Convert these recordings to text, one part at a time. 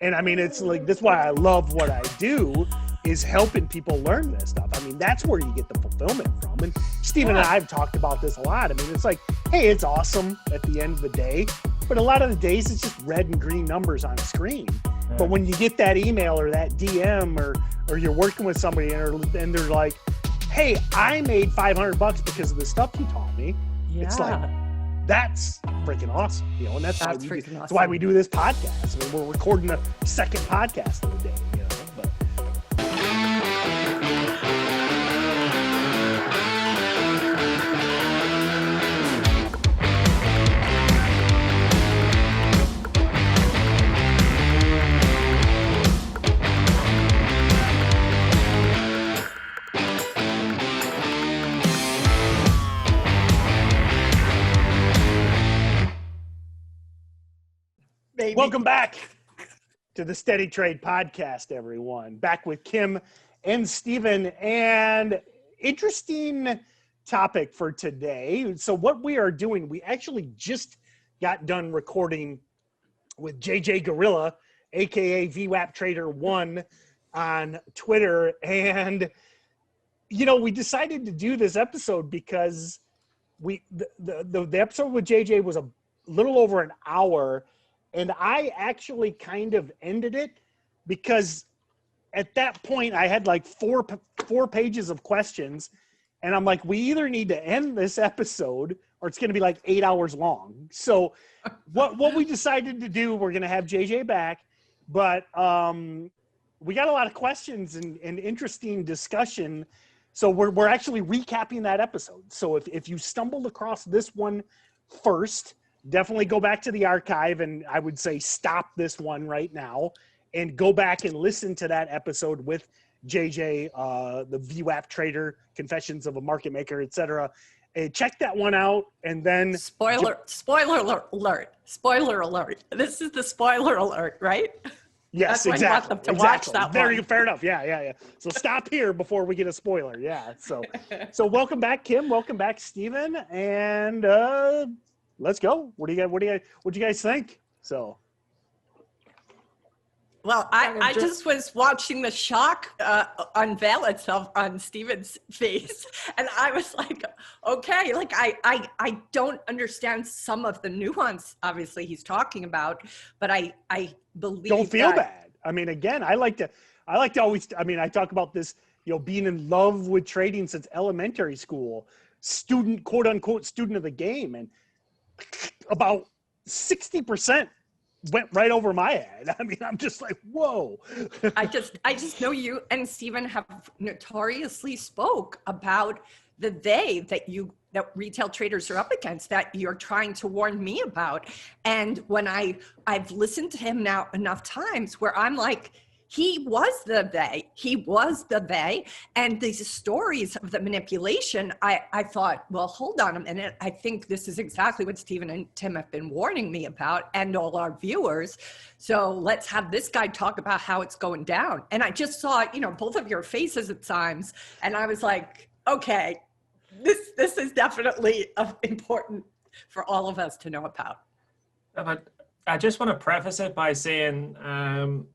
And I mean, it's like, that's why I love what I do, is helping people learn this stuff. I mean, that's where you get the fulfillment from. And Stephen and I have talked about this a lot. I mean, it's like, hey, it's awesome at the end of the day, but a lot of the days it's just red and green numbers on a screen. Yeah. But when you get that email or that DM or you're working with somebody and they're like, hey, I made $500 because of the stuff you taught me. Yeah. It's like, that's freaking awesome, you know, and that's why we do this podcast. I mean, we're recording the second podcast of the day, you know, but. Baby. Welcome back to the SteadyTrade podcast, everyone. Back with Kim and Stephen, and interesting topic for today. So what we are doing, we actually just got done recording with JJ Gorilla, aka VWAP Trader 1 on Twitter, and you know, we decided to do this episode because the episode with JJ was a little over an hour. And I actually kind of ended it because at that point I had like four pages of questions, and I'm like, we either need to end this episode or it's going to be like 8 hours long. So what we decided to do, we're going to have JJ back, but we got a lot of questions and interesting discussion. So we're actually recapping that episode. So if you stumbled across this one first, definitely go back to the archive, and I would say stop this one right now and go back and listen to that episode with JJ, the VWAP Trader, Confessions of a Market Maker, etc. Check that one out, and then spoiler alert. This is the spoiler alert, right? Yes, that's exactly. You want them to watch that Very one. fair enough. Yeah. So stop here before we get a spoiler. Yeah. So welcome back, Kim. Welcome back, Stephen, and let's go. What do you guys think? So, well, I just was watching the shock unveil itself on Stephen's face, and I was like, okay, like I don't understand some of the nuance, obviously, he's talking about, but I believe. Don't feel bad. I mean, again, I like to always. I mean, I talk about this, you know, being in love with trading since elementary school, quote unquote student of the game, and about 60% went right over my head. I mean, I'm just like, whoa. I just know you and Stephen have notoriously spoke about that retail traders are up against, that you're trying to warn me about. And when I've listened to him now enough times where I'm like, he was the they, and these stories of the manipulation, I thought, well, hold on a minute. I think this is exactly what Stephen and Tim have been warning me about, and all our viewers. So let's have this guy talk about how it's going down. And I just saw, you know, both of your faces at times, and I was like, okay, this is definitely important for all of us to know about. But I just want to preface it by saying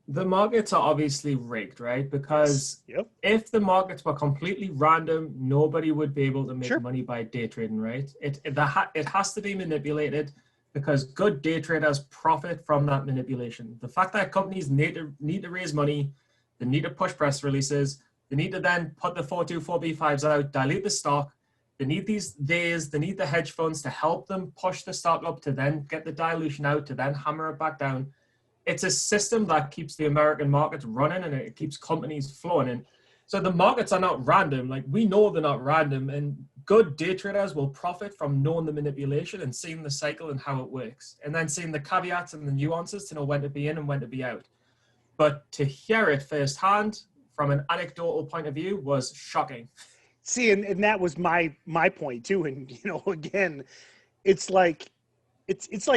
the markets are obviously rigged, right? Because if the markets were completely random, nobody would be able to make money by day trading, right? It has to be manipulated because good day traders profit from that manipulation. The fact that companies need to raise money, they need to push press releases, they need to then put the 424B5s out, dilute the stock. They need these days, they need the hedge funds to help them push the stock up to then get the dilution out, to then hammer it back down. It's a system that keeps the American markets running, and it keeps companies flowing. And so the markets are not random. Like, we know they're not random, and good day traders will profit from knowing the manipulation and seeing the cycle and how it works, and then seeing the caveats and the nuances to know when to be in and when to be out. But to hear it firsthand from an anecdotal point of view was shocking. See, and that was my point too. And, you know, again, it's like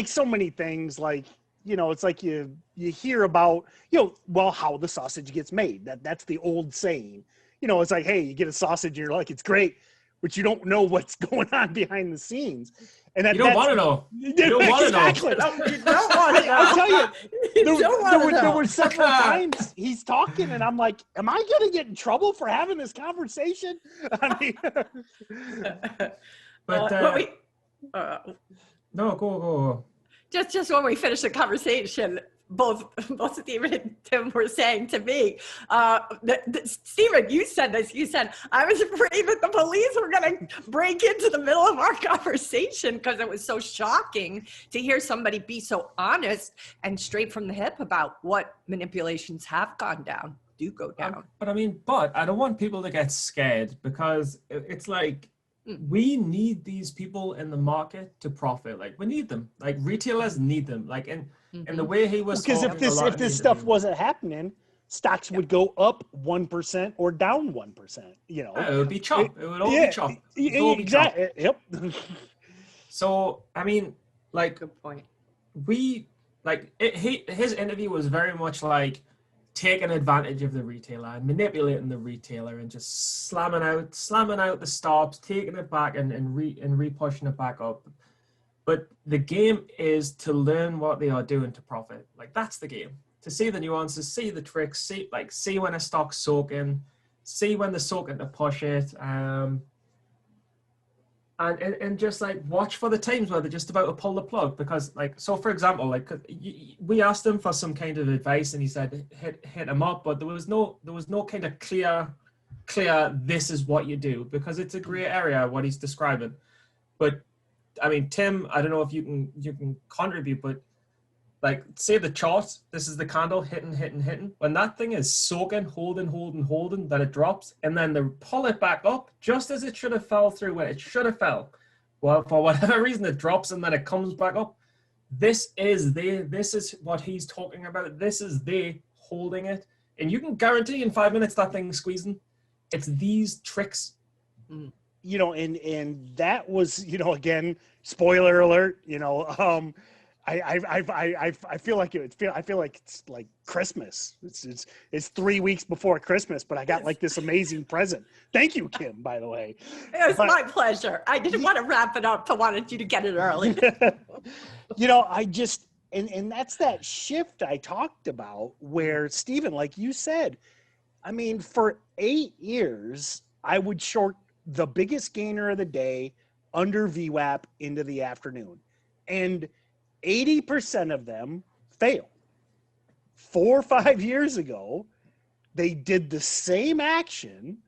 so many things, like, you know, it's like you hear about, you know, well, how the sausage gets made. That's the old saying. You know, it's like, hey, you get a sausage and you're like, it's great. but you don't know what's going on behind the scenes. And you don't want to know. You don't want to know. You don't want to know. I'll tell you, there were several times he's talking, and I'm like, am I going to get in trouble for having this conversation? I mean, no, go. Just when we finish the conversation, both Stephen and Tim were saying to me, Stephen, you said this. You said, I was afraid that the police were going to break into the middle of our conversation because it was so shocking to hear somebody be so honest and straight from the hip about what manipulations have gone down, do go down. But I don't want people to get scared, because it's like, we need these people in the market to profit. Like, we need them. Like, retailers need them. Like, and the way he was, because if this stuff wasn't happening, stocks would go up 1% or down 1%. You know, it would be chop. It would all be chop. Exactly. Yep. So I mean, like, good point. His interview was very much like taking advantage of the retailer and manipulating the retailer and just slamming out the stops, taking it back and re-pushing it back up. But the game is to learn what they are doing to profit. Like, that's the game. To see the nuances, see the tricks, see when a stock's soaking, see when they're soaking to push it, and just like watch for the times where they're just about to pull the plug. Because, like, so for example, like, we asked him for some kind of advice and he said hit him up, but there was no kind of clear this is what you do, because it's a gray area what he's describing. But I mean, Tim, I don't know if you can contribute, but like, say the chart, this is the candle hitting. When that thing is soaking, holding, then it drops, and then they pull it back up just as it should have fell through when it should have fell. Well, for whatever reason, it drops and then it comes back up. This is what he's talking about. This is they holding it. And you can guarantee in 5 minutes that thing's squeezing. It's these tricks. You know, and that was, you know, again, spoiler alert, you know, I feel like it's like Christmas. It's 3 weeks before Christmas, but I got like this amazing present. Thank you, Kim, by the way. It was my pleasure. I didn't want to wrap it up. I wanted you to get it early. You know, and that's that shift I talked about where, Stephen, like you said, I mean, for 8 years, I would short the biggest gainer of the day under VWAP into the afternoon. And 80% of them failed. 4 or 5 years ago, they did the same action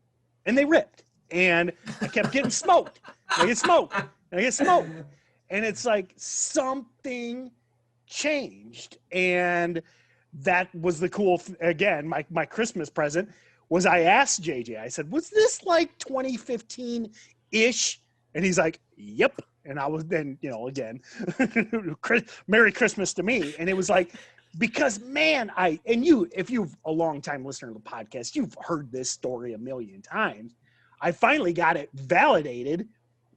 and they ripped. And I kept getting smoked. I get smoked. And it's like something changed. And that was the cool, again, my Christmas present was I asked JJ, I said, was this like 2015-ish? And he's like, yep. And I was then, you know, again, Merry Christmas to me. And it was like, because man, if you're a long time listener to the podcast, you've heard this story a million times. I finally got it validated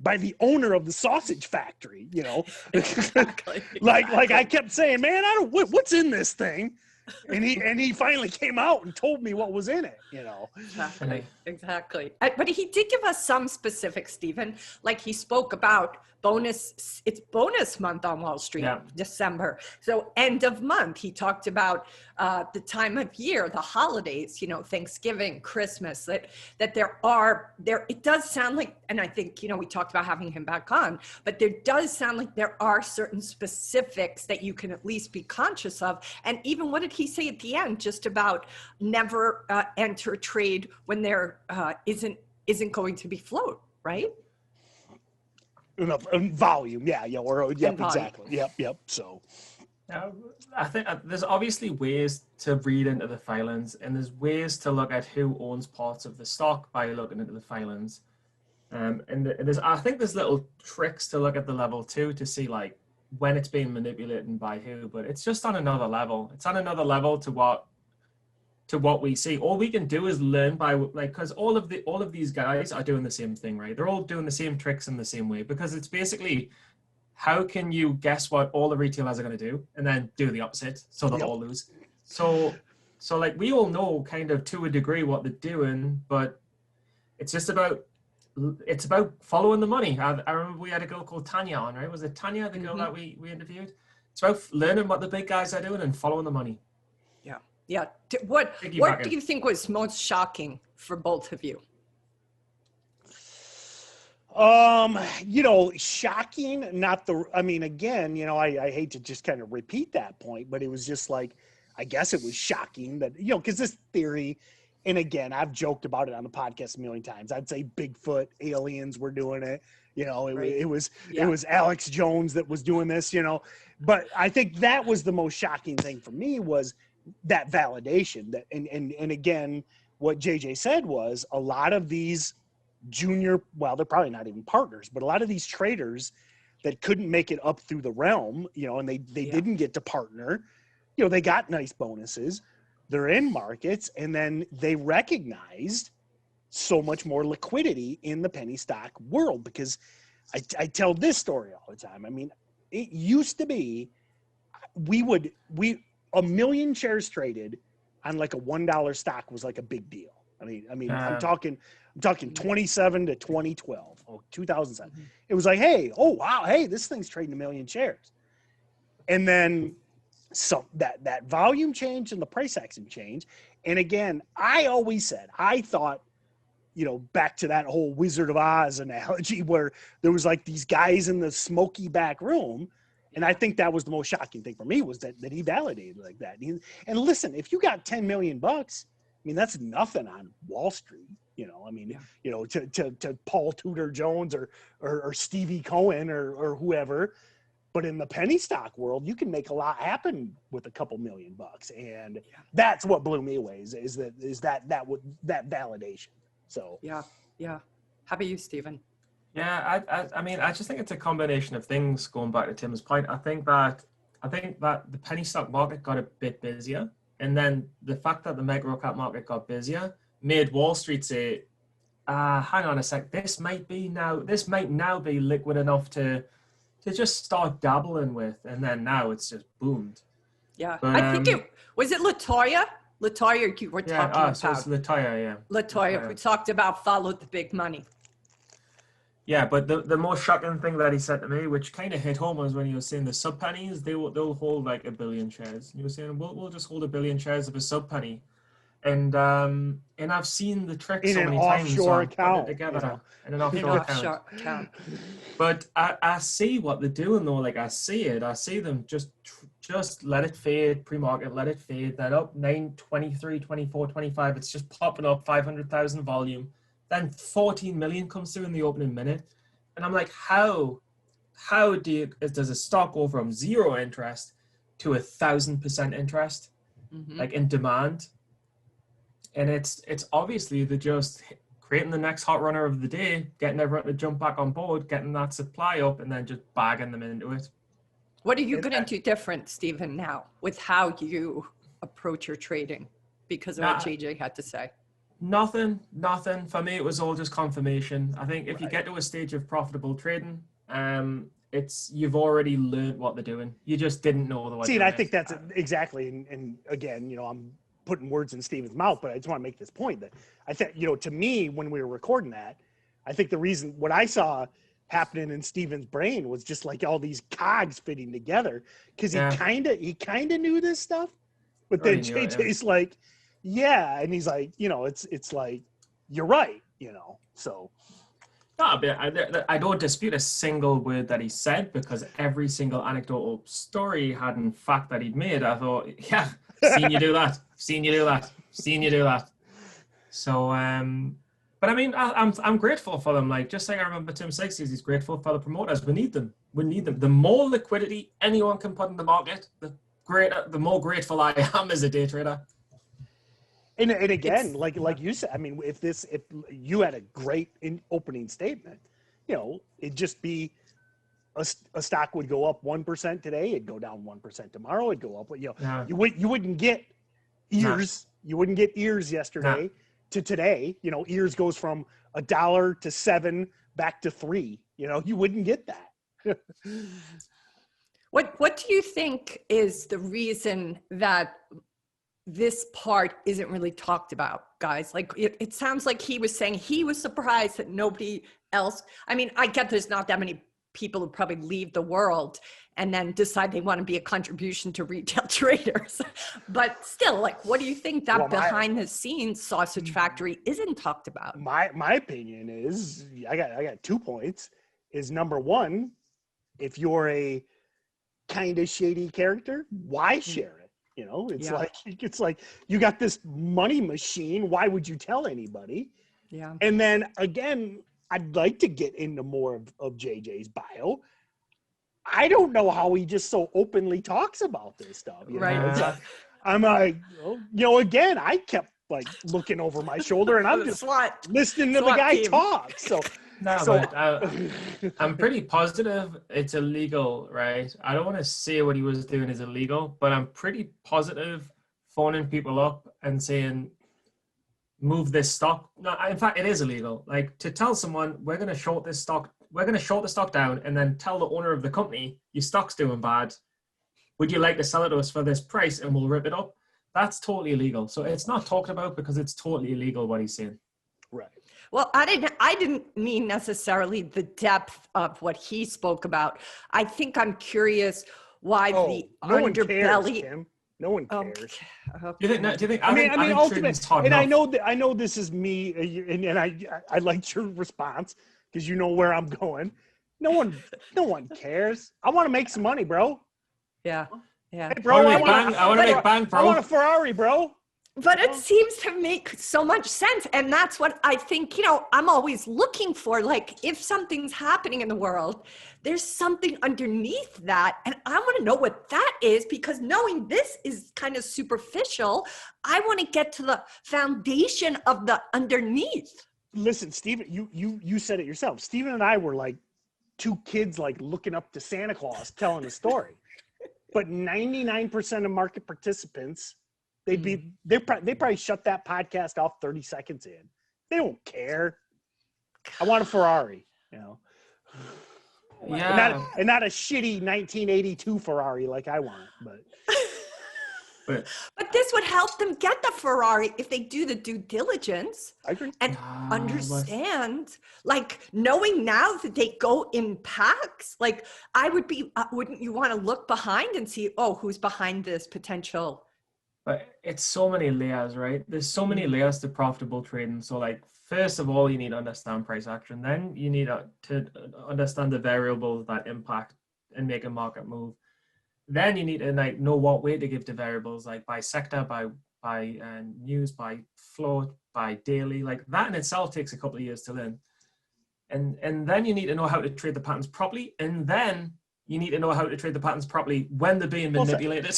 by the owner of the sausage factory, you know, Exactly. like I kept saying, man, what's in this thing? And he finally came out and told me what was in it, you know. Exactly. But he did give us some specifics, Stephen. Like, he spoke about it's bonus month on Wall Street, December. So end of month, he talked about the time of year, the holidays, you know, Thanksgiving, Christmas, that it does sound like, and I think, you know, we talked about having him back on, but there does sound like there are certain specifics that you can at least be conscious of. And even what did he say at the end, just about never enter a trade when there isn't going to be float, right? Enough volume, exactly, yep. So, I think there's obviously ways to read into the filings, and there's ways to look at who owns parts of the stock by looking into the filings. And I think there's little tricks to look at the level too to see like when it's being manipulated and by who. But it's just on another level. It's on another level to what we see. All we can do is learn by, like, because all of these guys are doing the same thing, right? They're all doing the same tricks in the same way, because it's basically, how can you guess what all the retailers are going to do and then do the opposite so they'll all lose? So like, we all know kind of to a degree what they're doing, but it's just about it's about following the money. I remember we had a girl called Tanya on, right? Was it Tanya, the girl that we interviewed? It's about learning what the big guys are doing and following the money. Yeah. Yeah. What do you think was most shocking for both of you? Shocking, again, I hate to just kind of repeat that point, but it was just like, I guess it was shocking that, because this theory, and again, I've joked about it on the podcast a million times. I'd say Bigfoot, aliens were doing it. It was Alex Jones that was doing this, but I think that was the most shocking thing for me, was that validation that, and again, what JJ said was a lot of these junior, well, they're probably not even partners, but a lot of these traders that couldn't make it up through the realm, and they didn't get to partner, they got nice bonuses. They're in markets, and then they recognized so much more liquidity in the penny stock world, because I tell this story all the time. I mean, it used to be a million shares traded on like a $1 stock was like a big deal. I'm talking 27 to 2012 or 2007. Mm-hmm. It was like, hey, oh wow, hey, this thing's trading a million shares. And then so that volume changed and the price action changed. And again, I always said, I thought, back to that whole Wizard of Oz analogy where there was like these guys in the smoky back room. And I think that was the most shocking thing for me, was that he validated like that. And listen, if you got $10 million, that's nothing on Wall Street, to Paul Tudor Jones or Stevie Cohen or whoever. But in the penny stock world, you can make a lot happen with a couple $1 million. And that's what blew me away is that validation. So yeah. How about you, Stephen? Yeah, I just think it's a combination of things. Going back to Tim's point, I think that the penny stock market got a bit busier, and then the fact that the micro cap market got busier made Wall Street say, "Hang on a sec, this might now be liquid enough to just start dabbling with," and then now it's just boomed. Yeah, but, I think was it Latoya. Latoya, you were talking about. So it's Latoya, yeah. Latoya, who talked about follow the big money. Yeah, but the most shocking thing that he said to me, which kind of hit home, was when he was saying the sub pennies, they'll hold like 1 billion shares. And he was saying, we'll just hold 1 billion shares of a sub penny. And I've seen the trick so many times. In an offshore account. In an offshore account. But I see what they're doing though. Like I see them just let it fade, pre-market, let it fade. Then up 9, 23, 24, 25. It's just popping up 500,000 volume. Then 14 million comes through in the opening minute. And I'm like, how does a stock go from 0 interest to 1,000% interest, like in demand? And it's obviously they're just creating the next hot runner of the day, getting everyone to jump back on board, getting that supply up, and then just bagging them into it. What are you going to do different, Stephen, now with how you approach your trading because of what JJ had to say? Nothing. For me, it was all just confirmation. I think if you get to a stage of profitable trading, you've already learned what they're doing. You just didn't know the way. See, and I think that's exactly. And again, I'm putting words in Stephen's mouth, but I just want to make this point that I think, to me, when we were recording that, I think the reason what I saw happening in Stephen's brain was just like all these cogs fitting together, because he kind of knew this stuff, but then JJ's like. Yeah, and he's like, it's like, you're right, so. No, but I don't dispute a single word that he said, because every single anecdotal story had in fact that he'd made. I thought, yeah, seen you do that. So, but I mean, I'm grateful for them. Like, just like I remember Tim Sykes says, he's grateful for the promoters. We need them. The more liquidity anyone can put in the market, the more grateful I am as a day trader. And again, like you said, I mean, if you had a great opening statement, it'd just be a stock would go up 1% today, it'd go down 1% tomorrow, it'd go up. You wouldn't get ears. You wouldn't get ears yesterday to today. Ears goes from $1 to $7 back to $3. You wouldn't get that. What do you think is the reason that this part isn't really talked about, guys. Like it sounds like he was saying he was surprised that nobody else. I mean, I get there's not that many people who probably leave the world and then decide they want to be a contribution to retail traders. But still, like, what do you think that behind the scenes sausage factory isn't talked about? My opinion is, I got 2 points. Is number one, if you're a kind of shady character, why share it? You know, it's like you got this money machine. Why would you tell anybody? Yeah. And then again, I'd like to get into more of JJ's bio. I don't know how he just so openly talks about this stuff. Right. I'm like, again, I kept like looking over my shoulder and I'm just listening to the guy talk. So but I'm pretty positive it's illegal, right? I don't want to say what he was doing is illegal, but I'm pretty positive phoning people up and saying, move this stock. No, in fact, it is illegal. Like to tell someone we're going to short this stock, we're going to short the stock down, and then tell the owner of the company your stock's doing bad. Would you like to sell it to us for this price, and we'll rip it up? That's totally illegal. So it's not talked about because it's totally illegal what he's saying. Right. Well, I didn't mean necessarily the depth of what he spoke about. I think I'm curious why the underbelly. Cares, no one cares. Okay. Do you think? I mean, ultimately, and I know this is me, and I liked your response because you know where I'm going. No one cares. I want to make some money, bro. Yeah. Hey, bro, I want to make bang, bro. I want a Ferrari, bro. But it seems to make so much sense. And that's what I think, I'm always looking for. Like, if something's happening in the world, there's something underneath that. And I want to know what that is, because knowing this is kind of superficial, I want to get to the foundation of the underneath. Listen, Steven, you said it yourself. Steven and I were like 2 kids, like looking up to Santa Claus, telling a story. But 99% of market participants, they probably shut that podcast off 30 seconds in. They don't care. I want a Ferrari, Yeah. And not a shitty 1982 Ferrari like I want, But this would help them get the Ferrari if they do the due diligence. I agree. And understand, like, knowing now that they go in packs, like, I would be, wouldn't you want to look behind and see, who's behind this potential? But it's so many layers, right? There's so many layers to profitable trading. So, like, first of all, you need to understand price action. Then you need to understand the variables that impact and make a market move. Then you need to know what weight to give to variables, like by sector, by news, by float, by daily. Like that in itself takes a couple of years to learn. And then you need to know how to trade the patterns properly. And then you need to know how to trade the patterns properly when they're being manipulated.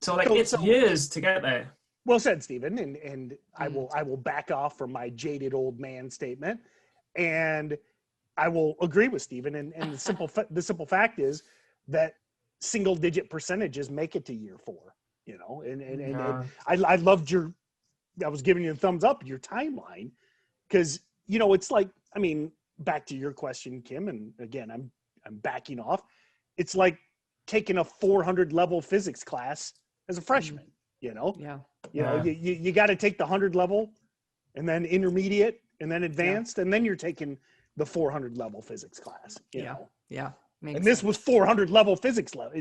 So it's years to get there. Well said, Stephen. And I will back off from my jaded old man statement, and I will agree with Stephen. And the simple fact is that single digit percentages make it to year 4. And I loved I was giving you a thumbs up your timeline, because it's like, I mean, back to your question, Kim, and again I'm backing off. It's like taking a 400 level physics class as a freshman. You got to take the 100 level, and then intermediate, and then advanced, and then you're taking the 400 level physics class. You know? And this was 400 level physics level.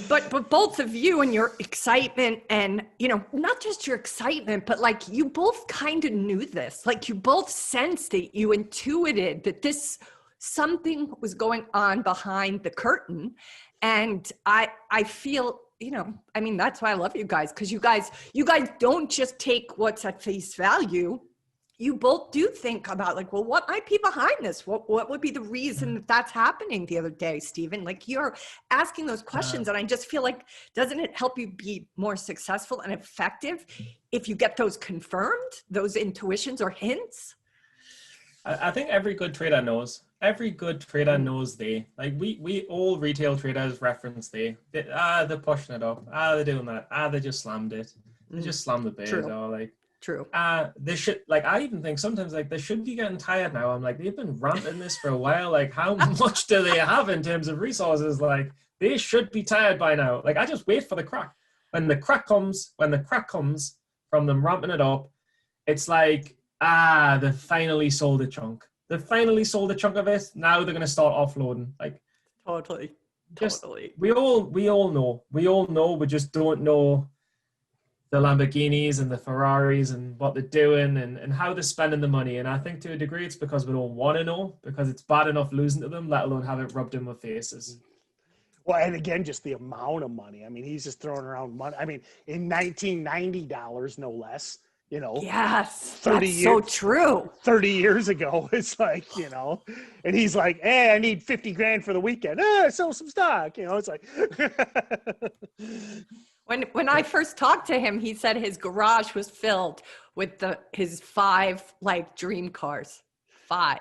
But both of you and your excitement, and not just your excitement, but like you both kind of knew this. Like you both sensed it. You intuited that something was going on behind the curtain, and I feel. I mean, that's why I love you guys, because you guys don't just take what's at face value. You both do think about like, well, what might be behind this? What would be the reason that that's happening the other day, Stephen? Like you're asking those questions, and I just feel like, doesn't it help you be more successful and effective if you get those confirmed, those intuitions or hints? I think every good trader knows. Every good trader knows we all retail traders reference they're pushing it up. They're doing that. They just slammed it. They just slammed the bid. True. They should, I even think sometimes they should be getting tired now. I'm like, they've been ramping this for a while. Like, how much do they have in terms of resources? Like, they should be tired by now. Like, I just wait for the crack. when the crack comes from them ramping it up, it's like, they finally sold a chunk. They finally sold a chunk of it. Now they're going to start offloading. Like, Totally. We all know. We just don't know the Lamborghinis and the Ferraris and what they're doing and how they're spending the money. And I think to a degree it's because we don't want to know, because it's bad enough losing to them, let alone have it rubbed in our faces. Well, and again, just the amount of money. I mean, he's just throwing around money. I mean, in $1990, no less, you know. Yes, 30 that's years, so true. 30 years ago, it's like, you know, and he's like, hey, I need 50 grand for the weekend. Sell some stock. You know, it's like. When I first talked to him, he said his garage was filled with his 5 like dream cars. 5.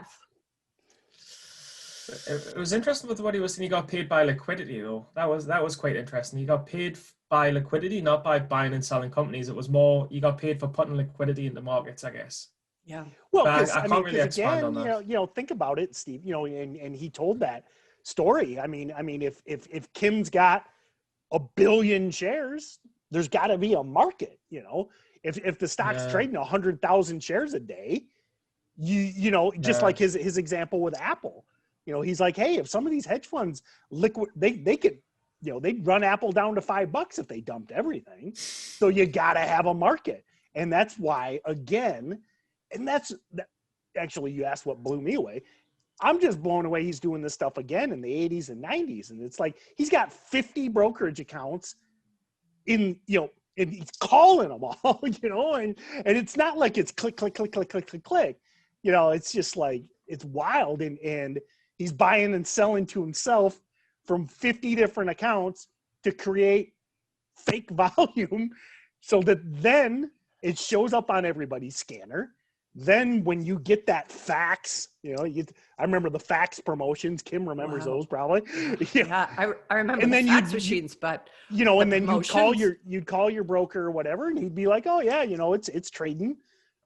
It was interesting with what he was saying. He got paid by liquidity, though. That was quite interesting. He got paid by liquidity, not by buying and selling companies. It was more, you got paid for putting liquidity in the markets, I guess. Yeah. Well, I can't really expand on that. You know, think about it, Steve. You know, and he told that story. I mean, if Kim's got 1 billion shares, there's got to be a market. You know, if the stock's trading 100,000 shares a day, you know, just like his example with Apple. You know, he's like, hey, if some of these hedge funds they could, you know, they'd run Apple down to $5 if they dumped everything. So you got to have a market. And that's why, again, and actually, you asked what blew me away. I'm just blown away he's doing this stuff again in the 80s and 90s. And it's like, he's got 50 brokerage accounts and he's calling them all, you know, and it's not like it's click, click, click, click, click, click, click. You know, it's just like, it's wild. And he's buying and selling to himself from 50 different accounts to create fake volume so that then it shows up on everybody's scanner. Then when you get that fax, you know, I remember the fax promotions. Kim remembers those probably. Yeah, I remember the fax machines, but you know, and then you'd call your broker or whatever, and he'd be like, "Oh yeah, you know, it's trading,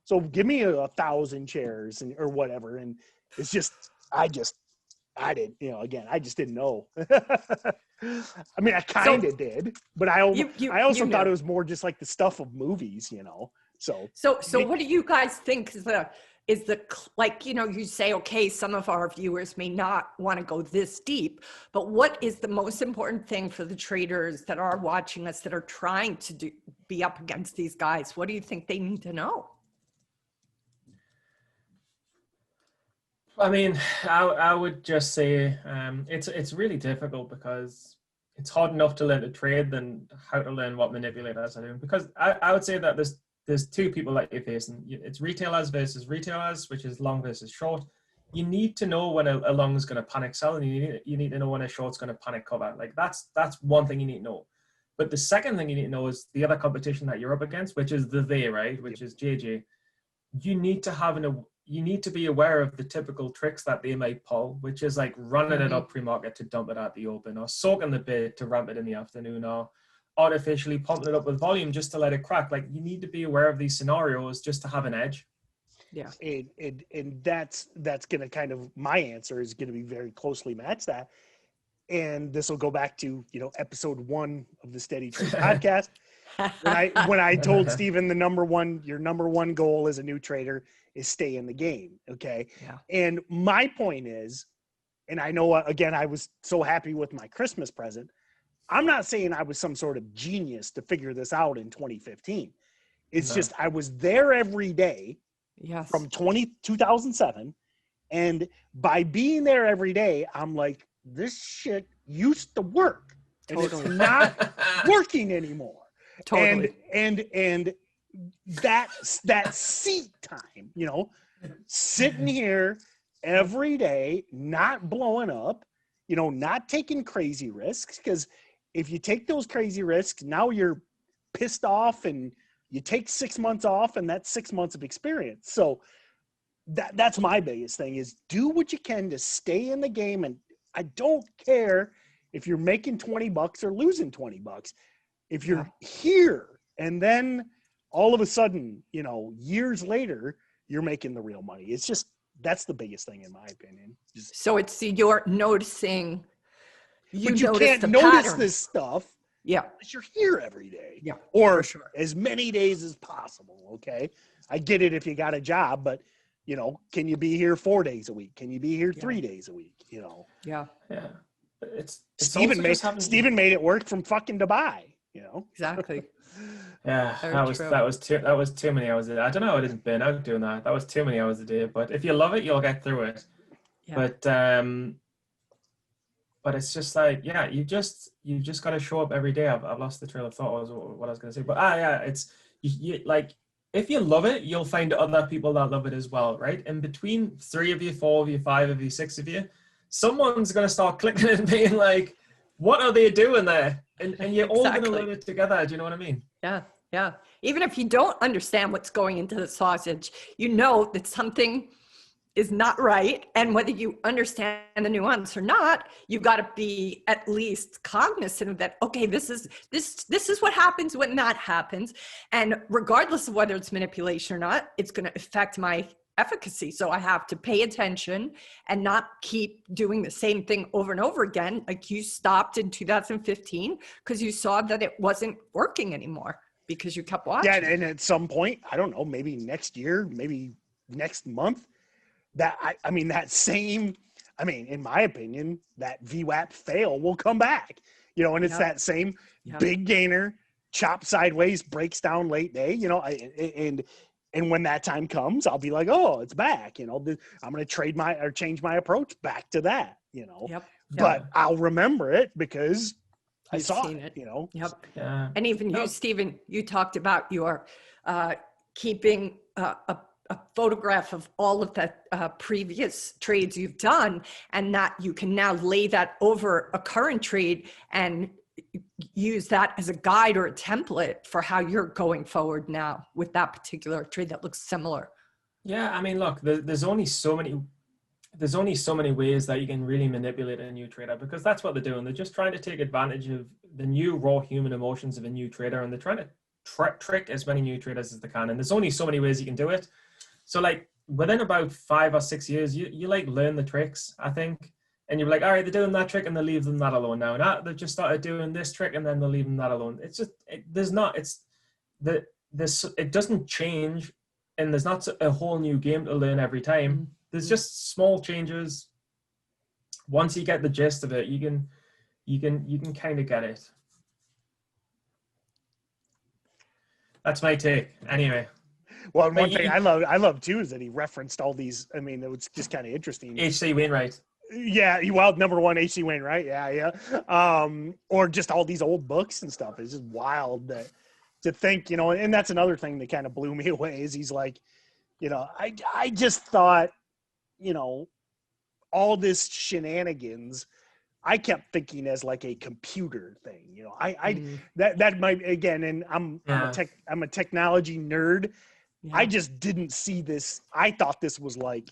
so give me 1,000 shares or whatever." And it's just, I didn't, you know, again, I just didn't know. I mean, I kind of did, but I also thought it was more just like the stuff of movies, you know. So what do you guys think is the like, you know, you say, okay, some of our viewers may not want to go this deep, but what is the most important thing for the traders that are watching us that are trying to be up against these guys? What do you think they need to know? I mean, I would just say it's really difficult because it's hard enough to learn to trade than how to learn what manipulators are doing. Because I would say that there's 2 people that you're facing. It's retailers versus retailers, which is long versus short. You need to know when a long is going to panic sell, and you need to know when a short's going to panic cover. Like that's one thing you need to know. But the second thing you need to know is the other competition that you're up against, which is right, which is JJ. You need to be aware of the typical tricks that they might pull, which is like running it up pre-market to dump it at the open, or soaking the bid to ramp it in the afternoon, or artificially pumping it up with volume just to let it crack. Like, you need to be aware of these scenarios just to have an edge. Yeah. And that's going to kind of, my answer is going to be very closely match that. And this will go back to, you know, episode 1 of the SteadyTrade podcast. When I told Steven your number one goal as a new trader is stay in the game. Okay. Yeah. And my point is, and I know, again, I was so happy with my Christmas present. I'm not saying I was some sort of genius to figure this out in 2015. It's just, I was there every day from 2007. And by being there every day, I'm like, this shit used to work and it's not working anymore. Totally. And that seat time, you know, sitting here every day, not blowing up, you know, not taking crazy risks. Because if you take those crazy risks, now you're pissed off and you take 6 months off, and that's 6 months of experience. So that's my biggest thing is do what you can to stay in the game. And I don't care if you're making $20 or losing $20. If you're here and then all of a sudden, you know, years later, you're making the real money. It's just, that's the biggest thing in my opinion. So it's you're noticing. You can't notice this stuff Yeah. Unless you're here every day. Yeah. Or for sure. as many days as possible. Okay. I get it if you got a job, but you know, can you be here 4 days a week? Can you be here 3 days a week? You know? Yeah. Yeah. It's Steven made it work from fucking Dubai, you know? Exactly. Yeah, Very that was too many hours a day. I don't know, I didn't burn out doing that. That was too many hours a day. But if you love it, you'll get through it. Yeah. But it's just like, yeah, you just got to show up every day. I've lost the trail of thought. Was what I was going to say. But yeah, it's you like, if you love it, you'll find other people that love it as well, right? And between 3 of you, 4 of you, 5 of you, 6 of you, someone's going to start clicking and being like, what are they doing there? And you're all going to learn it together. Do you know what I mean? Yeah. Yeah. Even if you don't understand what's going into the sausage, you know that something is not right. And whether you understand the nuance or not, you've got to be at least cognizant of that. Okay, this is what happens when that happens. And regardless of whether it's manipulation or not, it's going to affect my efficacy. So I have to pay attention and not keep doing the same thing over and over again. Like you stopped in 2015 because you saw that it wasn't working anymore because you kept watching. Yeah, and at some point, I don't know, maybe next year, maybe next month, that I mean, in my opinion, that VWAP fail will come back, you know, and it's that same big gainer, chop sideways, breaks down late day, you know, and when that time comes, I'll be like, oh, it's back, you know, I'm going to change my approach back to that, you know, but I'll remember it because I saw it, you know. Yep. Yeah. And even you, Stephen, you talked about your keeping a photograph of all of the previous trades you've done, and that you can now lay that over a current trade and use that as a guide or a template for how you're going forward now with that particular trade that looks similar. Yeah, I mean, look, there's only so many ways that you can really manipulate a new trader, because that's what they're doing. They're just trying to take advantage of the new raw human emotions of a new trader, and they're trying to trick as many new traders as they can. And there's only so many ways you can do it. So like within about 5 or 6 years, you like learn the tricks, I think. And you're like, all right, they're doing that trick and they leave them that alone now. Now they've just started doing this trick and then they'll leave them that alone. It's just, it doesn't change, and there's not a whole new game to learn every time. There's just small changes. Once you get the gist of it, you can kind of get it. That's my take. Anyway. Well, one thing I love too is that he referenced all these. I mean, it was just kind of interesting. H.C. Wainwright. Yeah, well, number one, H.C. Wainwright. Yeah. Or just all these old books and stuff. It's just wild to think, you know. And that's another thing that kind of blew me away is he's like, you know, I just thought, you know, all this shenanigans, I kept thinking as like a computer thing, you know. That might, again, and I'm a technology nerd. Yeah. I just didn't see this. I thought this was like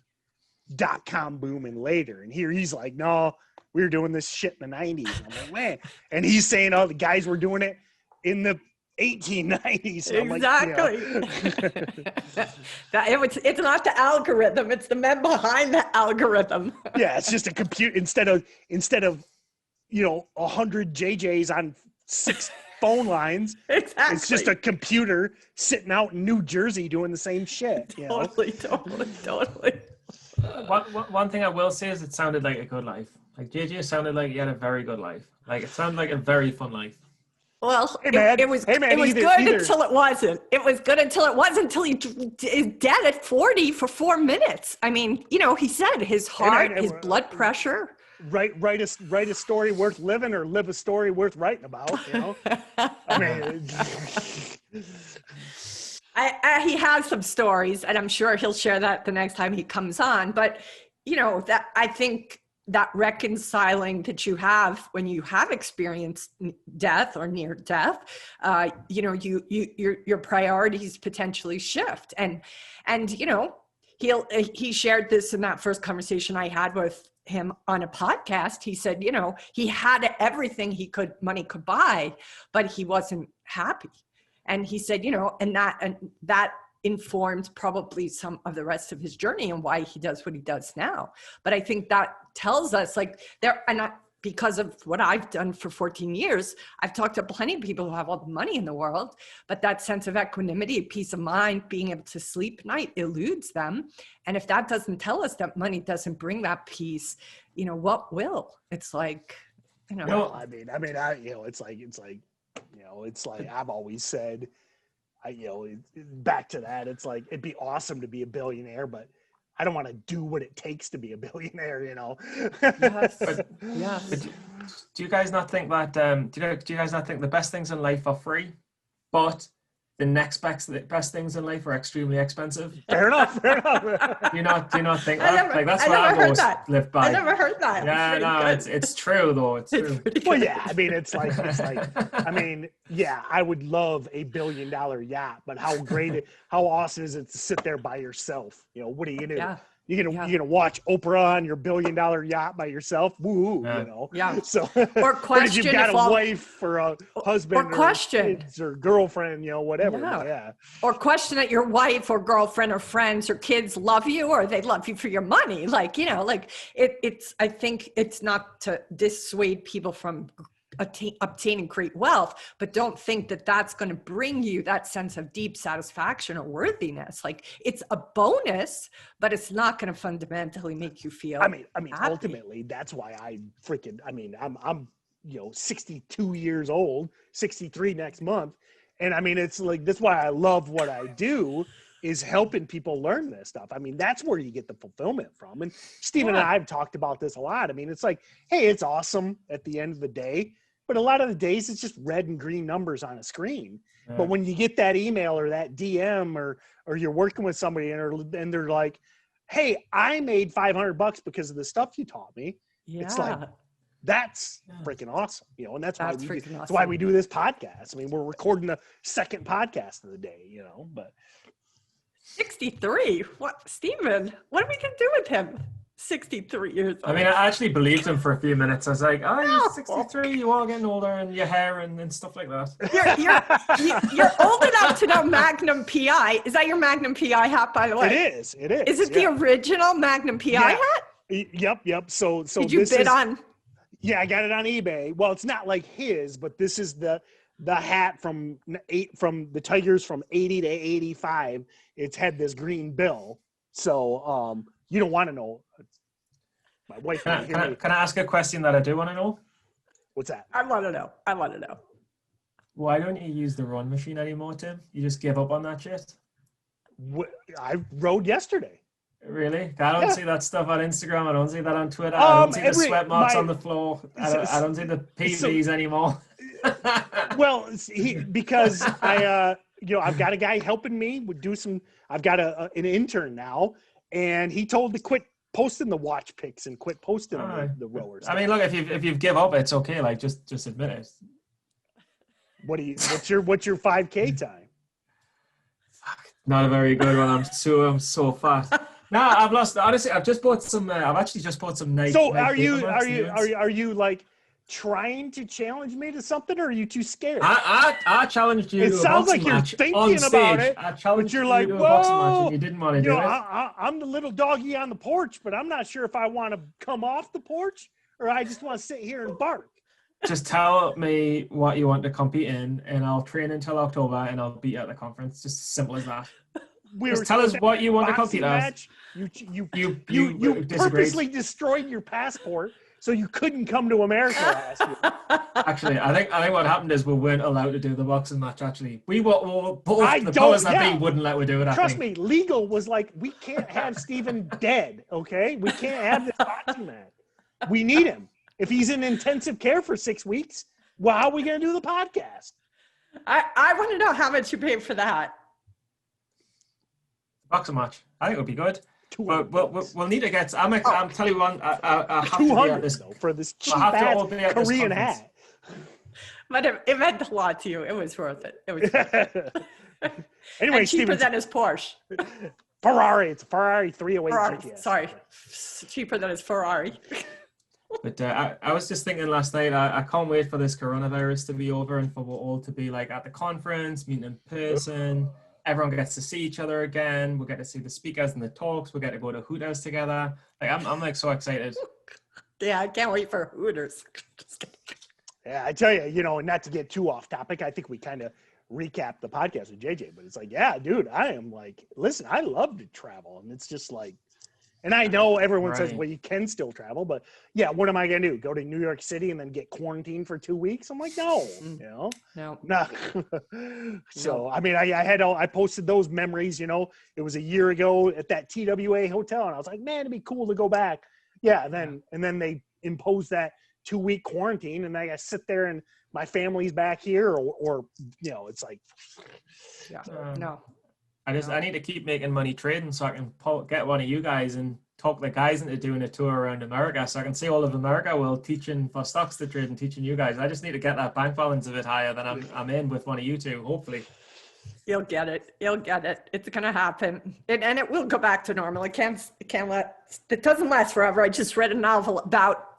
.com booming later, and here he's like, no, we were doing this shit in the 90s. And I'm like, man, and he's saying, oh, the guys were doing it in the 1890s. So exactly. Like, it's not the algorithm; it's the men behind the algorithm. Yeah, it's just a compute instead of 100 JJs on 6 phone lines. Exactly. It's just a computer sitting out in New Jersey doing the same shit. You know? Totally. One thing I will say is it sounded like a good life. Like JJ sounded like he had a very good life. Like it sounded like a very fun life. Well, it was good until it wasn't. It was good until it wasn't, until he is dead at 40 for 4 minutes. I mean, you know, he said his heart, his blood pressure. Write a story worth living, or live a story worth writing about, you know? I mean, he has some stories, and I'm sure he'll share that the next time he comes on. But, you know, that I think that reconciling that you have when you have experienced death or near death, you know, your priorities potentially shift. And you know, he shared this in that first conversation I had with him on a podcast. He said, you know, he had everything money could buy, but he wasn't happy. And he said, you know, and that informed probably some of the rest of his journey and why he does what he does now. But I think that tells us, like, because of what I've done for 14 years, I've talked to plenty of people who have all the money in the world, but that sense of equanimity, peace of mind, being able to sleep at night eludes them. And if that doesn't tell us that money doesn't bring that peace, you know, what will? It's like, you know. No, I mean, it's like I've always said, back to that, it's like, it'd be awesome to be a billionaire, but I don't want to do what it takes to be a billionaire, you know? Yes. But do you guys not think that, do you guys not think the best things in life are free, but the next best things in life are extremely expensive? Fair enough. Do you not think that? That's what I've always lived by. I never heard that. Yeah, no, it's true though. It's true. Well, yeah, I mean, it's like, I mean, yeah, I would love a $1 billion yacht, but how awesome is it to sit there by yourself? You know, what are you gonna do? Yeah. You're gonna watch Oprah on your $1 billion yacht by yourself? Woo, yeah. You know. Yeah. So, or question if you've got a wife or a husband or question kids or girlfriend, you know, whatever. Yeah. Or question that your wife or girlfriend or friends or kids love you, or they love you for your money. Like, you know, like it's. I think it's not to dissuade people from obtaining great wealth, but don't think that that's going to bring you that sense of deep satisfaction or worthiness. Like, it's a bonus, but it's not going to fundamentally make you feel I mean happy. ultimately that's why I'm 62 years old, 63 next month, and I mean, it's like, that's why I love what I do, is helping people learn this stuff. I mean, that's where you get the fulfillment from. And Stephen and I have talked about this a lot. I mean, it's like, hey, it's awesome at the end of the day, but a lot of the days it's just red and green numbers on a screen. Yeah. But when you get that email or that DM or you're working with somebody and they're like, hey, I made $500 because of the stuff you taught me. Yeah. It's like, that's freaking awesome, you know, and that's why we do this podcast. I mean, we're recording the second podcast of the day, you know, but 63. What, Stephen? What are we gonna do with him? 63 years old. I mean, I actually believed him for a few minutes. I was like, oh, you're 63, you are getting older, and your hair and stuff like that. You're old enough to know Magnum PI. Is that your Magnum PI hat, by the way? It is. Is it the original Magnum PI hat? Yep. So did you bid on? Yeah, I got it on eBay. Well, it's not like his, but this is the hat from the Tigers from 80 to 85. It's had this green bill. So you don't want to know. My wife. Can I ask a question that I do want to know? What's that? I want to know. Why don't you use the run machine anymore, Tim? You just give up on that shit? I rode yesterday. Really? I don't see that stuff on Instagram. I don't see that on Twitter. I don't see the sweat marks on the floor. I don't see the PVs anymore. Well, because I've got a guy helping me do some. I've got an intern now, and he told to quit posting the watch pics and quit posting the rowers. I mean, look, if you've give up, it's okay. Like, just admit it. What's your 5K time? Not a very good one. I'm so fat. No, I've lost. Honestly, I've actually just bought some Nike. So are you like trying to challenge me to something, or are you too scared? I challenged you. It sounds like you're thinking about it. I challenged you're like, you to a boxing match, and you didn't want to do it. I'm the little doggy on the porch, but I'm not sure if I want to come off the porch or I just want to sit here and bark. Just tell me what you want to compete in, and I'll train until October, and I'll beat you at the conference. Just as simple as that. Just tell us what you want to compete at. You purposely destroyed your passport so you couldn't come to America last year. Actually, I think what happened is we weren't allowed to do the boxing match. Actually, both the powers that be wouldn't let we do it. Trust me, legal was like, we can't have Stephen dead. Okay, we can't have this boxing match. We need him. If he's in intensive care for 6 weeks, well, how are we going to do the podcast? I want to know how much you paid for that. Boxing match. I think it would be good. But we'll need to get. I'm telling you one. I have to be at this for this cheap ass Korean hat. But it meant a lot to you. It was worth it. It was worth it. Anyway, and cheaper than his Porsche. Ferrari. It's a Ferrari 308 GTS. Sorry, cheaper than his Ferrari. But I was just thinking last night, I can't wait for this coronavirus to be over and for we're all to be like at the conference, meeting in person. Everyone gets to see each other again. We'll get to see the speakers and the talks. We'll get to go to Hooters together. Like I'm like so excited. Yeah, I can't wait for Hooters. Yeah, I tell you, you know, not to get too off topic, I think we kind of recapped the podcast with JJ, but it's like, yeah, dude, I am like, listen, I love to travel. And it's just like, and I know everyone says, well, you can still travel, but yeah, what am I going to do? Go to New York City and then get quarantined for 2 weeks? I'm like, no, you know, no. So, I mean, I posted those memories, you know, it was a year ago at that TWA hotel. And I was like, man, it'd be cool to go back. Yeah. And then they imposed that 2-week quarantine and I got to sit there and my family's back here or you know, it's like, I need to keep making money trading so I can get one of you guys and talk the guys into doing a tour around America so I can see all of America while teaching for StocksToTrade and teaching you guys. I just need to get that bank balance a bit higher than I'm in with one of you two, hopefully. You'll get it. You'll get it. It's going to happen. And it will go back to normal. It doesn't last forever. I just read a novel about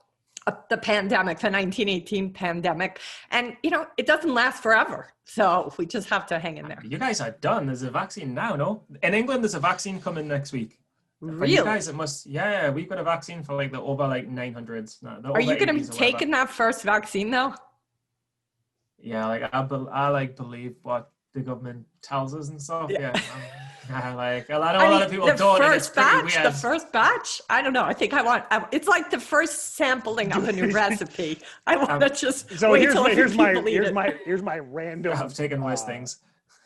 the pandemic, the 1918 pandemic. And, you know, it doesn't last forever. So we just have to hang in there. You guys are done. There's a vaccine now, no? In England, there's a vaccine coming next week. Really? You guys, it must, we've got a vaccine for like the over like 900s. No, are you going to be taking that first vaccine though? Yeah, like I believe what the government tells us and stuff. Yeah. Like a lot of people don't. The first batch. I don't know. I think it's like the first sampling of a new recipe. I want to just. So here's my random. I've taken worse things.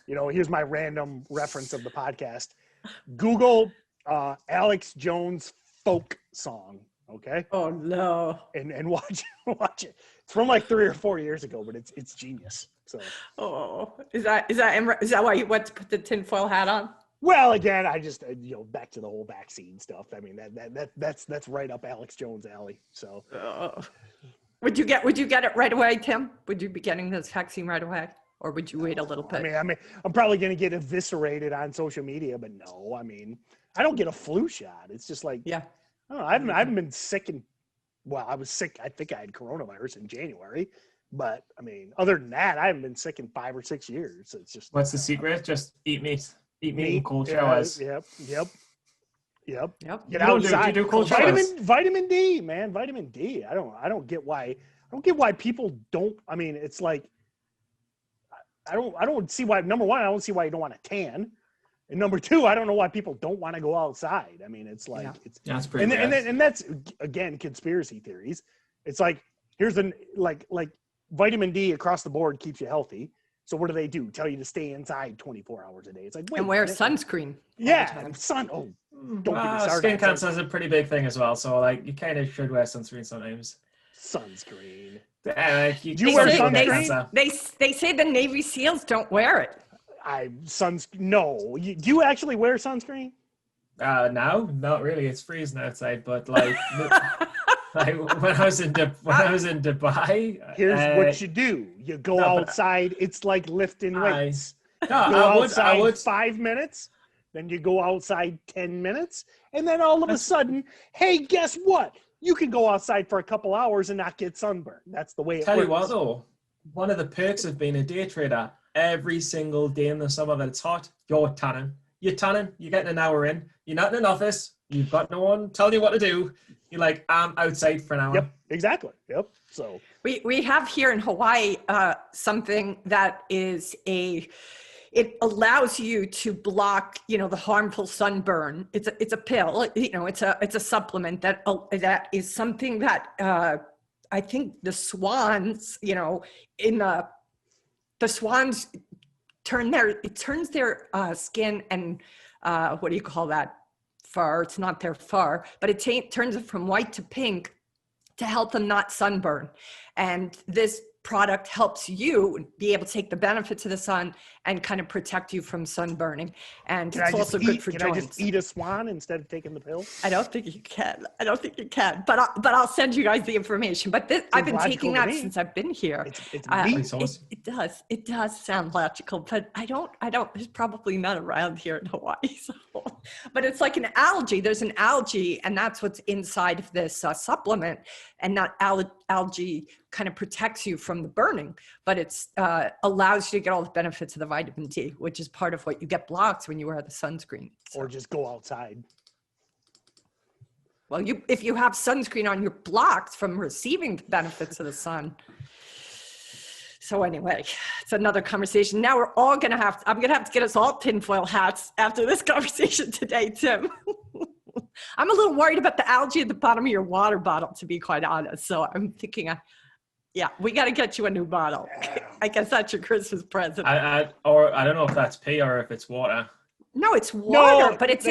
You know, here's my random reference of the podcast. Google Alex Jones folk song. Okay. Oh no. And watch it. It's from like 3 or 4 years ago, but it's genius. So. Oh, is that why you went to put the tinfoil hat on? Well, again, I just back to the whole vaccine stuff. I mean that's right up Alex Jones' alley. So, would you get it right away, Tim? Would you be getting this vaccine right away, or would you wait a little bit? I mean, I'm probably going to get eviscerated on social media, but no, I mean, I don't get a flu shot. It's just like, I don't know, I haven't been sick I was sick. I think I had coronavirus in January. But I mean, other than that, I haven't been sick in 5 or 6 years. It's just what's the secret? Just eat meat in cold showers. Yep. Get outside. Do cold showers. Vitamin D, man. Vitamin D. I don't get why people don't. I mean, it's like I don't see why. Number one, I don't see why you don't want to tan. And number two, I don't know why people don't want to go outside. I mean, it's like that's pretty. And that's again conspiracy theories. It's like here's like vitamin D across the board keeps you healthy. So what do? Tell you to stay inside 24 hours a day. It's like, wait, and wear sunscreen. Yeah, sun. Oh, don't get me started. Skin cancer is a pretty big thing as well. So like, you kind of should wear sunscreen sometimes. Sunscreen. Do you wear sunscreen? They say the Navy SEALs don't wear it. No. Do you actually wear sunscreen? No, not really. It's freezing outside, but like. When I was in Dubai, here's what you do: you go outside. It's like lifting weights. I would 5 minutes, then you go outside 10 minutes, and then all of a sudden, hey, guess what? You can go outside for a couple hours and not get sunburned. That's the way it works. Tell you what, though, one of the perks of being a day trader, every single day in the summer that it's hot, you're tanning. You're tanning. You're getting an hour in. You're not in an office. You've got no one telling you what to do. You're like, I'm outside for an hour. Yep, exactly. Yep. So we have here in Hawaii something that is it allows you to block, the harmful sunburn. It's a pill. It's a supplement that is something that I think the swans, the swans turns their skin and what do you call that? Fur. It's not their fur, but it turns it from white to pink to help them not sunburn. And this product helps you be able to take the benefits of the sun and kind of protect you from sunburning. And it's also good for joints. Can I just eat a swan instead of taking the pill? I don't think you can. But I'll send you guys the information. But I've been taking that since I've been here. It does sound logical, but I don't. It's probably not around here in Hawaii. So, but it's like an algae. There's an algae, and that's what's inside of this supplement. And that algae kind of protects you from the burning, but it's allows you to get all the benefits of the vitamin D, which is part of what you get blocked when you wear the sunscreen. So. Or just go outside. Well, if you have sunscreen on, you're blocked from receiving the benefits of the sun. So anyway, it's another conversation. Now I'm going to have to get us all tinfoil hats after this conversation today, Tim. I'm a little worried about the algae at the bottom of your water bottle, to be quite honest. So I'm thinking, we got to get you a new bottle. I guess that's your Christmas present. I don't know if that's pee or if it's water. No, it's water, but it's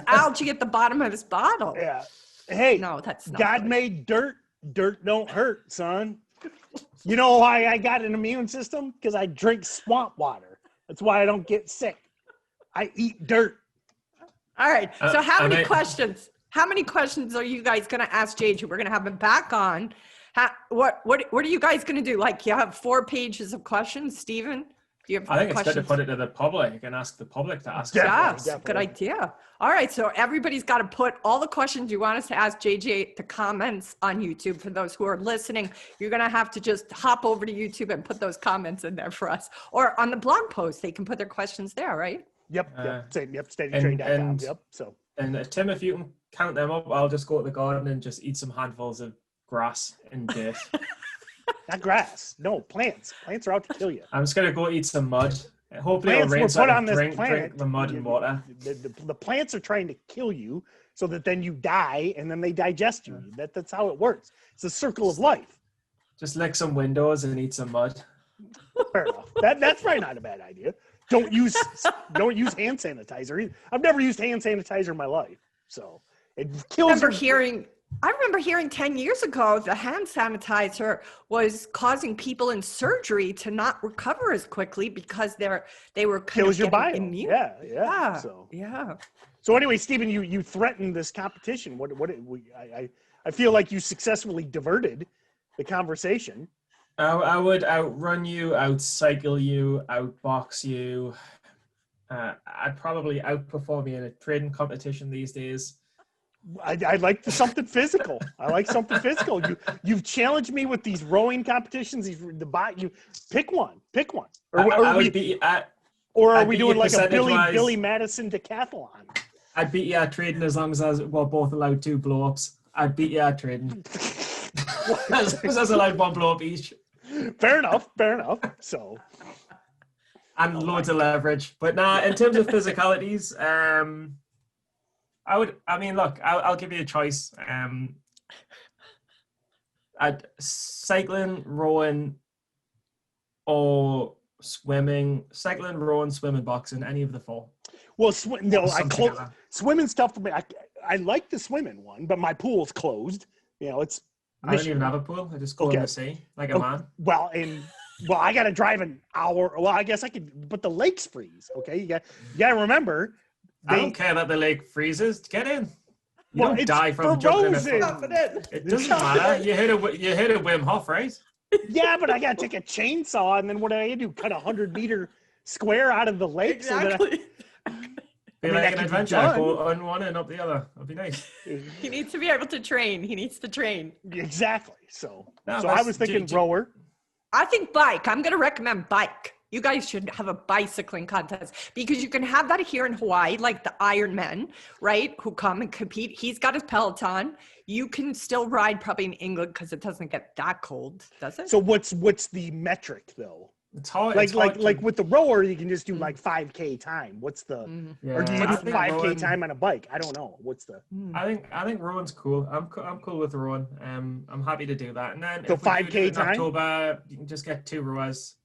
algae at the bottom of his bottle. Yeah. Hey, no, that's not God made dirt. Dirt don't hurt, son. You know why I got an immune system? Because I drink swamp water. That's why I don't get sick. I eat dirt. All right. So how many questions? How many questions are you guys going to ask JJ? We're going to have him back on. What are you guys going to do? Like, you have 4 pages of questions, Stephen? Do you have I think questions? it's better to put it to the public. You can ask the public to ask. Yes, good idea. All right, so everybody's got to put all the questions you want us to ask JJ, the comments on YouTube. For those who are listening, you're going to have to just hop over to YouTube and put those comments in there for us. Or on the blog post, they can put their questions there, right? Yep. SteadyTrade.com. Yep. So. And Tim, if you can count them up, I'll just go to the garden and just eat some handfuls of grass and dirt. Not grass. No, plants. Plants are out to kill you. I'm just going to go eat some mud. Hopefully plants it'll rain so I can drink the mud and water. The plants are trying to kill you so that then you die and then they digest you. That's how it works. It's a circle of life. Just lick some windows and eat some mud. Fair enough. That's probably not a bad idea. Don't use hand sanitizer. I've never used hand sanitizer in my life. So it kills I remember hearing 10 years ago the hand sanitizer was causing people in surgery to not recover as quickly because they were kind kills of your bio. immune. Yeah. So anyway, Stephen, you threatened this competition. I feel like you successfully diverted the conversation. I would outrun you, outcycle you, outbox you. I'd probably outperform you in a trading competition these days. I like something physical. I like something physical. You've challenged me with these rowing competitions. You pick one. Or are we doing like a Billy Madison decathlon? I'd beat you at trading as long as we're both allowed 2 blow-ups. I'd beat you at trading. As long as I was allowed 1 blow-up each. Fair enough. So. And loads of leverage. But in terms of physicalities, I'll give you a choice. Cycling, rowing, or swimming. Cycling, rowing, swimming, boxing, any of the 4. Well, swimming stuff for me. I like the swimming one, but my pool's closed. It's. I don't even have a pool. I just go in the sea like a man. Well, I got to drive an hour. Well, I guess I could, but the lake's freeze. Okay, you got to remember. I don't care that the lake freezes. Get in. You don't die from jumping in a It doesn't matter. You hit a Wim Hof, right? Yeah, but I got to take a chainsaw, and then what do I do? Cut 100-meter square out of the lake. Exactly. Be like an adventure. Go on one and up the other. That'd be nice. He needs to be able to train. Exactly. So I was thinking rower. I think bike. I'm going to recommend bike. You guys should have a bicycling contest because you can have that here in Hawaii, like the Ironmen, right? Who come and compete. He's got his Peloton. You can still ride probably in England because it doesn't get that cold, does it? So what's the metric though? It's hard. Like with the rower, you can just do like 5K time. What's the or do you do 5K time on a bike? I don't know. What's the? I think rowing's cool. I'm cool with rowing. I'm happy to do that. And then so 5K time. October, you can just get 2 rowers.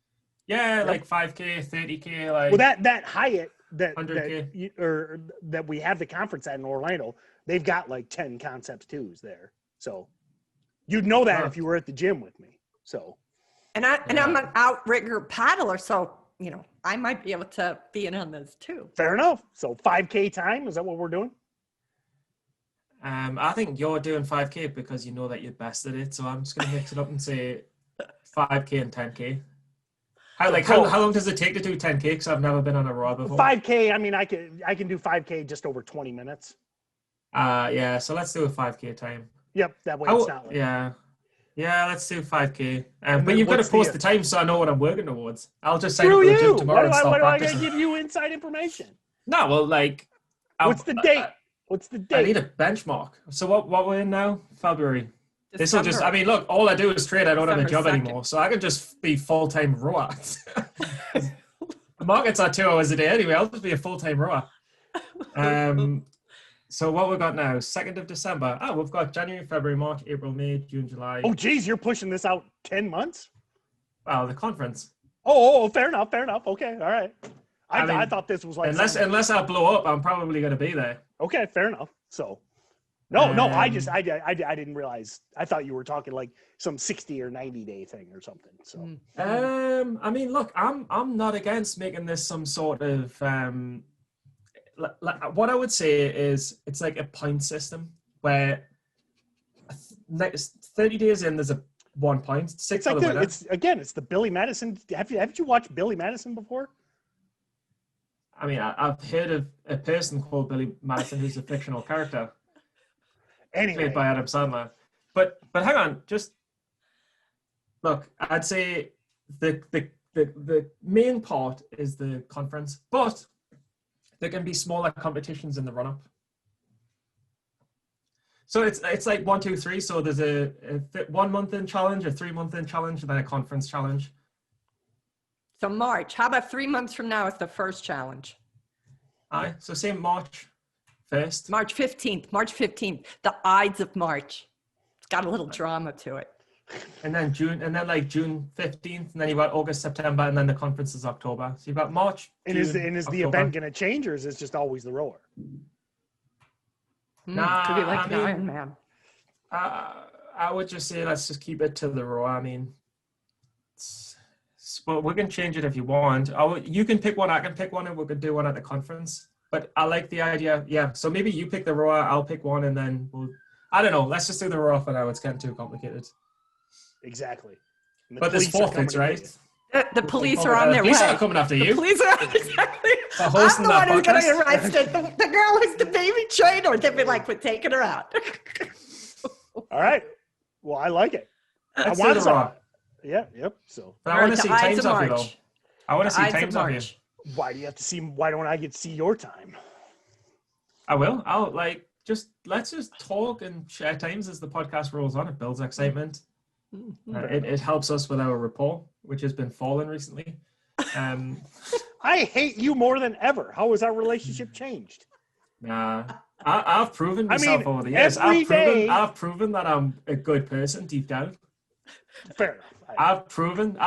Yeah, like 5K, 30K. Like well, that Hyatt that 100K that we have the conference at in Orlando, they've got like 10 Concepts 2s there. So you'd know that if you were at the gym with me. So. And I'm an outrigger paddler, so I might be able to be in on this too. Fair enough. So 5K time, is that what we're doing? I think you're doing 5K because you know that you're best at it. So I'm just gonna mix it up and say 5K and 10K. How long does it take to do 10K? Because I've never been on a row before. 5K. I mean, I can do 5K just over 20 minutes. Yeah. So let's do a 5K time. Yep. That way it's not like Yeah, let's do 5K. But you've got to post the time so I know what I'm working towards. I'll just sign up to the gym tomorrow and stop why do I practicing. give you inside information? No, well, what's the date? What's the date? I need a benchmark. So what we're in now? February. This will just, December. I mean, look, all I do is trade. I don't have a December job 2nd. anymore. So I can just be full-time rower. The markets are 2 hours a day anyway. I'll just be a full-time rower. So what we've got now, 2nd of December. Oh, we've got January, February, March, April, May, June, July. Oh, geez, you're pushing this out 10 months? Wow, the conference. Oh, fair enough. Okay, all right. I mean, I thought this was like unless I blow up, I'm probably going to be there. Okay, fair enough. So, no, I didn't realize. I thought you were talking like some 60 or 90 day thing or something. So, I mean, look, I'm not against making this some sort of what I would say is it's like a point system where next 30 days in there's a 1 point. It's like it's the Billy Madison. Haven't you watched Billy Madison before? I mean, I've heard of a person called Billy Madison who's a fictional character. Anyway. Played by Adam Sandler. But hang on, just look, I'd say the main part is the conference, but there can be smaller competitions in the run-up. So it's like 1, 2, 3. So there's a 1 month in challenge, a 3 month in challenge, and then a conference challenge. So March, how about 3 months from now is the first challenge? Aye, so same March 1st. March 15th, the Ides of March. It's got a little drama to it. And then June 15th, and then you've got August, September, and then the conference is October. So you've got March, June, is the October. event going to change, or is it just always the rower? Could be like an Iron Man. I would just say let's just keep it to the row. I mean, but we can change it if you want. You can pick one, I can pick one, and we could do one at the conference. But I like the idea. Yeah, so maybe you pick the rower, I'll pick one, and then I don't know. Let's just do the rower for now. It's getting too complicated. Exactly. But there's forfeits, right? The police are on their way. The police are coming after you. The police are exactly. For I'm hosting the one that who's going to podcast. get arrested. The girl who's the baby trainer. They'll be like, we're taking her out. All right. Well, I like it. Let's I want do the some. rower. Yeah. Yep. So. But I want to see times of you, though. I want to see Ides of times of you. March. Why do you have to see? Why don't I get to see your time? I will. Let's just talk and share times as the podcast rolls on. It builds excitement. It helps us with our rapport, which has been falling recently. I hate you more than ever. How has our relationship changed? I've proven myself over the years. I've proven that I'm a good person deep down. Fair enough. I've proven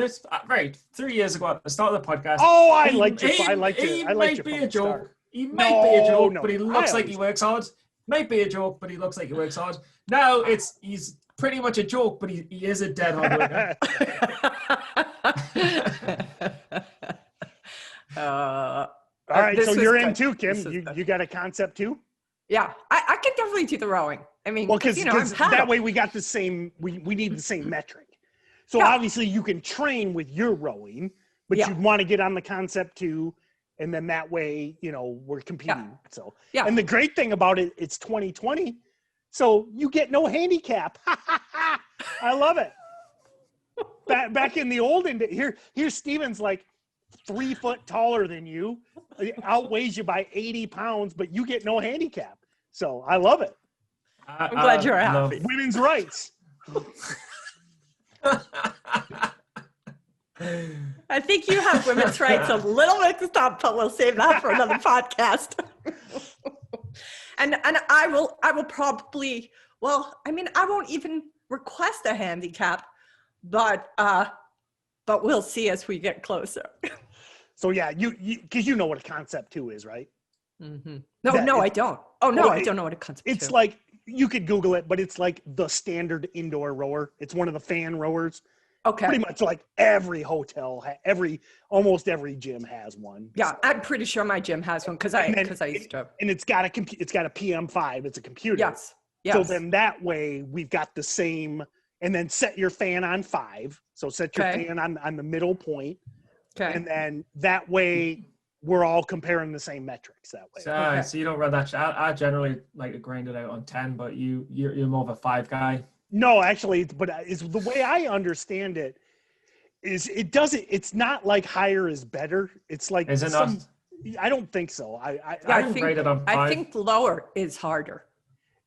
it. Right, 3 years ago at the start of the podcast. Oh, I liked you. I liked you. He I liked might be you a joke. start. He might be a joke, No, but he looks like he works hard. Might be a joke, but he looks like he works hard. Now he's pretty much a joke, but he is a dead hard worker. All right, so you're in too, Kim. You got a concept too? Yeah, I can definitely do the rowing. I mean, well, because I'm that way we got the same. We need the same metric. So obviously you can train with your rowing, but you'd want to get on the concept too, and then that way we're competing. Yeah. So yeah. And the great thing about it, it's 2020, so you get no handicap. I love it. Back in the olden days, here Steven's like 3 foot taller than you, outweighs you by 80 pounds, but you get no handicap. So I love it. I'm glad you're happy. Women's rights. I think you have women's rights a little bit to stop, but we'll save that for another podcast. and I will probably, I won't even request a handicap, but we'll see as we get closer. So yeah, you because you know what a concept 2 is, right? Mm-hmm. No, I don't. Oh no, I don't know what a concept 2 is. It's like, you could Google it, but it's like the standard indoor rower. It's one of the fan rowers. Okay. Pretty much like every hotel, almost every gym has one. Yeah, so. I'm pretty sure my gym has one because I used to. And it's got a PM5. It's a computer. Yes. So then that way we've got the same, and then set your fan on 5. So set your fan on the middle point. Okay. And then that way we're all comparing the same metrics that way. So you don't run that. I generally like to grind it out on 10, but you're more of a 5 guy. No, actually, but the way I understand it is it's not like higher is better. It's like is it not? I don't think so. I think lower is harder.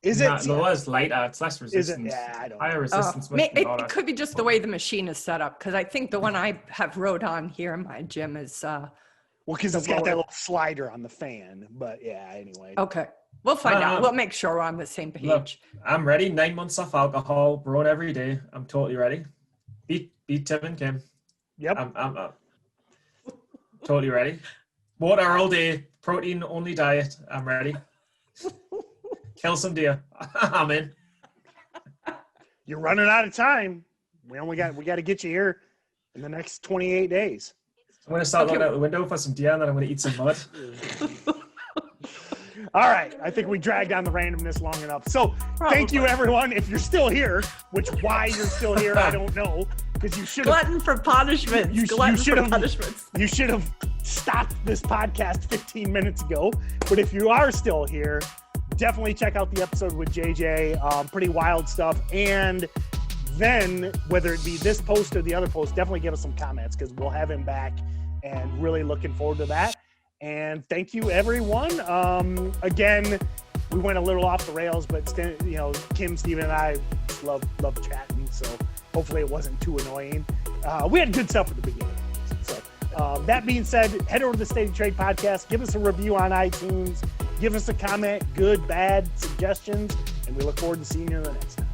Is it? Lower is lighter. It's less resistance. Yeah, I don't know. Higher resistance. It could be just the way the machine is set up, because I think the one I have rode on here in my gym is well, because it's got that little slider on the fan. But yeah, anyway. Okay, we'll find out. We'll make sure we're on the same page. Look, I'm ready. 9 months off alcohol, run every day. I'm totally ready. Beat Tim and Kim. Yep. I'm totally ready. Water all day, protein only diet. I'm ready. Kill some deer. I'm in. You're running out of time. We got to get you here in the next 28 days. I'm going to start looking out the window for some deer, and then I'm going to eat some mud. All right. I think we dragged on the randomness long enough. So thank you, everyone. If you're still here, why you're still here, I don't know. Because you should have. Glutton for punishment. You should have stopped this podcast 15 minutes ago. But if you are still here, definitely check out the episode with JJ. Pretty wild stuff. And then whether it be this post or the other post, definitely give us some comments, because we'll have him back, and really looking forward to that. And thank you, everyone. Again, we went a little off the rails, but Kim, Steven, and I love chatting. So hopefully it wasn't too annoying. We had good stuff at the beginning. So that being said, head over to the SteadyTrade podcast. Give us a review on iTunes. Give us a comment, good, bad, suggestions. And we look forward to seeing you in the next time.